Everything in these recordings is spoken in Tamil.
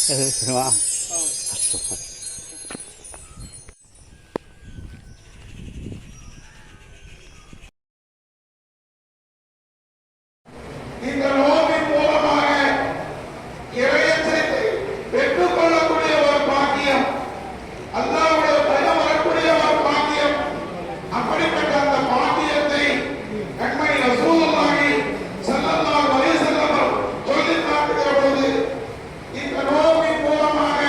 வா இந்த நோம்பின் மூலமாக இறையச்சத்தை பெற்றுக் கொள்ளக்கூடிய ஒரு பாக்கியம், அல்லாஹ்வுடைய பயம் வரக்கூடிய ஒரு பாக்கியம். அப்படிப்பட்ட அந்த பாக்கியத்தை கண்மணி ரசூலுல்லாஹி ஸல்லல்லாஹு அலைஹி வஸல்லம் சொல்லி காட்டுகிற பொழுது இந்த நோம்பின் மூலமாக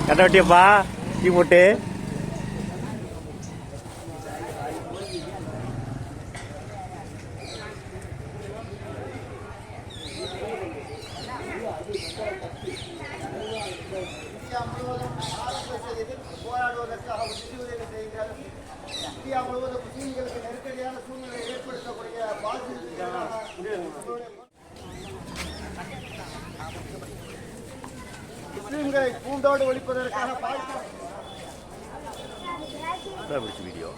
கட்ட வெட்டியப்பா டீ போட்டு போராடுவதற்காக நிதியுதவி செய்கிறார். இந்தியா முழுவதும் முஸ்லீம்களுக்கு நெருக்கடியான சூழ்நிலை ஏற்படுத்தக்கூடிய முஸ்லீம்களை பூண்டோடு ஒழிப்பதற்காக வீடியோ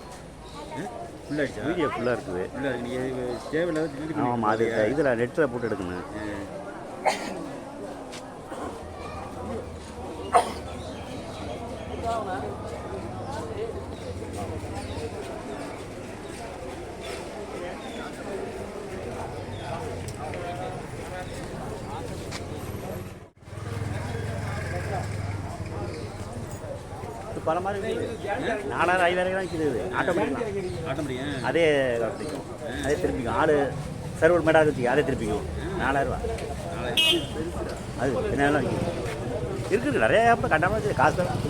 வீடியோ ஃபுல்லாக இருக்குது. ஆமாம், அது இதில் நெட்டில் போட்டு எடுக்கணும். பல மாதிரி 4000 5000 தான் இருக்குது. ஆட்டோமேட்டிக் அதே திருப்பிக்கும். அதே திருப்பிக்கும். ஆள் சர்வர் மேடாக வச்சுக்க அதே திருப்பிக்கும். 4000 அது என்ன இருக்குது. நிறைய ஆப் கட்டாமல் வச்சு காசு தான்.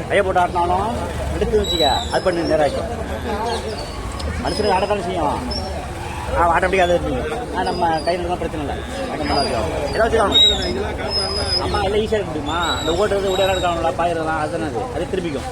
கையை போட்டு ஆட்டினாலும் எடுத்து வச்சுக்க அது பண்ணி நேராக்கும். மனுஷனுக்கு ஆடத்தாலும் செய்யும். ஆட்டோமேட்டிக்காக அதை இருக்குங்க. நம்ம கையில் தான் பிரச்சனை இல்லை. ஏதாவது ஆமாம் எல்லாம் ஈஸியாக இருக்க முடியுமா? அந்த ஓட்டுறது உடையாட இருக்காங்களா பாயிரலாம் அதுதானே அது திருப்பிக்கும்.